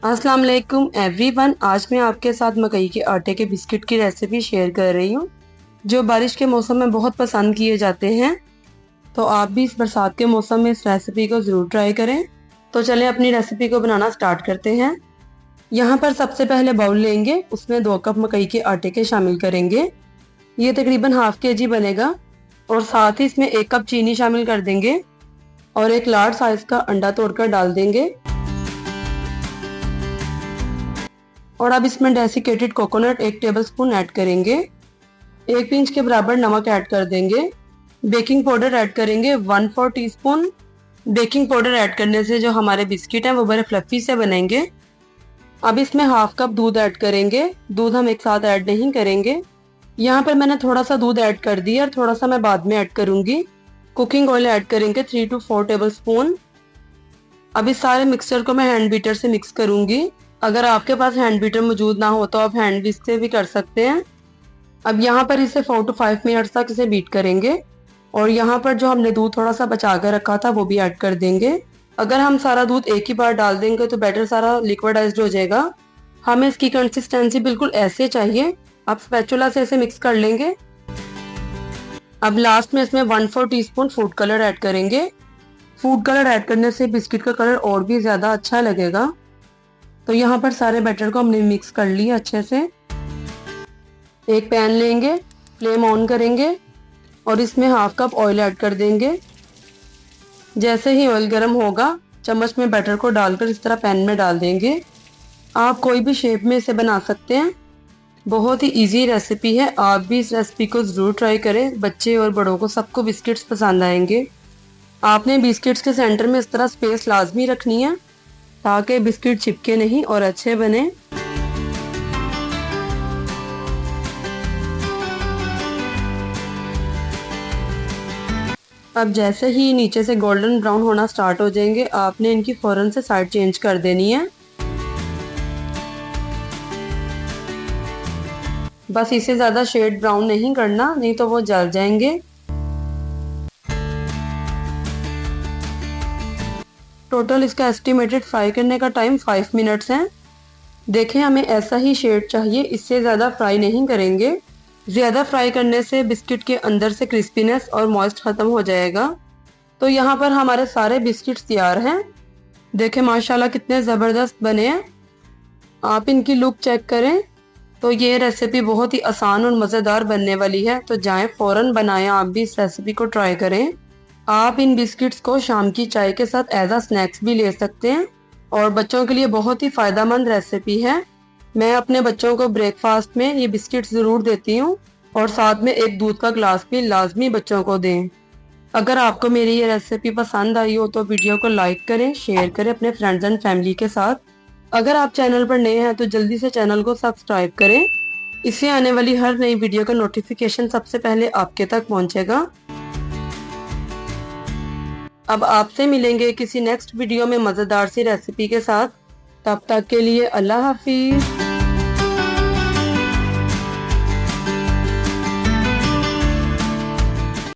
अस्सलाम वालेकुम एवरीवन। आज मैं आपके साथ मकई के आटे के बिस्किट की रेसिपी शेयर कर रही हूँ, जो बारिश के मौसम में बहुत पसंद किए जाते हैं। तो आप भी इस बरसात के मौसम में इस रेसिपी को ज़रूर ट्राई करें। तो चलें अपनी रेसिपी को बनाना स्टार्ट करते हैं। यहाँ पर सबसे पहले बाउल लेंगे, उसमें 2 कप मकई के आटे के शामिल करेंगे। ये तकरीबन हाफ केजी बनेगा। और साथ ही इसमें 1 कप चीनी शामिल कर देंगे और एक लार्ज साइज का अंडा तोड़कर डाल देंगे। और अब इसमें डेसिकेटेड कोकोनट 1 टेबलस्पून ऐड करेंगे। 1 पिंच के बराबर नमक ऐड कर देंगे। बेकिंग पाउडर ऐड करेंगे 1/4 टीस्पून। बेकिंग पाउडर ऐड करने से जो हमारे बिस्किट हैं वो बड़े फ्लफी से बनेंगे। अब इसमें हाफ कप दूध ऐड करेंगे। दूध हम एक साथ ऐड नहीं करेंगे। यहाँ पर मैंने थोड़ा सा दूध ऐड कर दिया और थोड़ा सा मैं बाद में ऐड करूंगी। कुकिंग ऑयल ऐड करेंगे 3 to 4 टेबलस्पून। अब इस सारे मिक्सचर को मैं हैंड बीटर से मिक्स करूंगी। अगर आपके पास हैंड बीटर मौजूद ना हो तो आप हैंड विस्क से भी कर सकते हैं। अब यहाँ पर इसे 4 to 5 मिनट्स तक इसे बीट करेंगे। और यहाँ पर जो हमने दूध थोड़ा सा बचा कर रखा था वो भी ऐड कर देंगे। अगर हम सारा दूध एक ही बार डाल देंगे तो बैटर सारा लिक्विडाइज्ड हो जाएगा। हमें इसकी कंसिस्टेंसी बिल्कुल ऐसे चाहिए। अब स्पैचुला से इसे मिक्स कर लेंगे। अब लास्ट में इसमें 1/4 टीस्पून फूड कलर ऐड करेंगे। फूड कलर ऐड करने से बिस्किट का कलर और भी ज़्यादा अच्छा लगेगा। तो यहाँ पर सारे बैटर को हमने मिक्स कर लिया अच्छे से। एक पैन लेंगे, फ्लेम ऑन करेंगे और इसमें हाफ कप ऑयल ऐड कर देंगे। जैसे ही ऑयल गर्म होगा, चम्मच में बैटर को डालकर इस तरह पैन में डाल देंगे। आप कोई भी शेप में इसे बना सकते हैं। बहुत ही इजी रेसिपी है, आप भी इस रेसिपी को ज़रूर ट्राई करें। बच्चे और बड़ों को सबको बिस्किट्स पसंद आएंगे। आपने बिस्किट्स के सेंटर में इस तरह स्पेस लाजमी रखनी है ताकि बिस्किट चिपके नहीं और अच्छे बने। अब जैसे ही नीचे से गोल्डन ब्राउन होना स्टार्ट हो जाएंगे, आपने इनकी फौरन से साइड चेंज कर देनी है। बस इसे ज़्यादा शेड ब्राउन नहीं करना, नहीं तो वो जल जाएंगे। टोटल इसका एस्टिमेटेड फ्राई करने का टाइम 5 मिनट्स है। देखें, हमें ऐसा ही शेड चाहिए, इससे ज़्यादा फ्राई नहीं करेंगे। ज़्यादा फ्राई करने से बिस्किट के अंदर से क्रिस्पीनेस और मॉइस्ट ख़त्म हो जाएगा। तो यहाँ पर हमारे सारे बिस्किट्स तैयार हैं। देखें माशाल्लाह कितने ज़बरदस्त बने हैं। आप इनकी लुक चेक करें। तो ये रेसिपी बहुत ही आसान और मज़ेदार बनने वाली है। तो जाएं फ़ौरन बनाएं, आप भी इस रेसिपी को ट्राई करें। आप इन बिस्किट्स को शाम की चाय के साथ एज आ स्नैक्स भी ले सकते हैं और बच्चों के लिए बहुत ही फ़ायदेमंद रेसिपी है। मैं अपने बच्चों को ब्रेकफास्ट में ये बिस्किट ज़रूर देती हूँ और साथ में एक दूध का ग्लास भी लाजमी बच्चों को दें। अगर आपको मेरी ये रेसिपी पसंद आई हो तो वीडियो को लाइक करें, शेयर करें अपने फ्रेंड्स एंड फैमिली के साथ। अगर आप चैनल पर नए हैं तो जल्दी से चैनल को सब्सक्राइब करें। इससे आने वाली हर नई वीडियो का नोटिफिकेशन सबसे पहले आपके तक पहुँचेगा। अब आपसे मिलेंगे किसी नेक्स्ट वीडियो में मज़ेदार सी रेसिपी के साथ। तब तक के लिए अल्लाह हाफिज।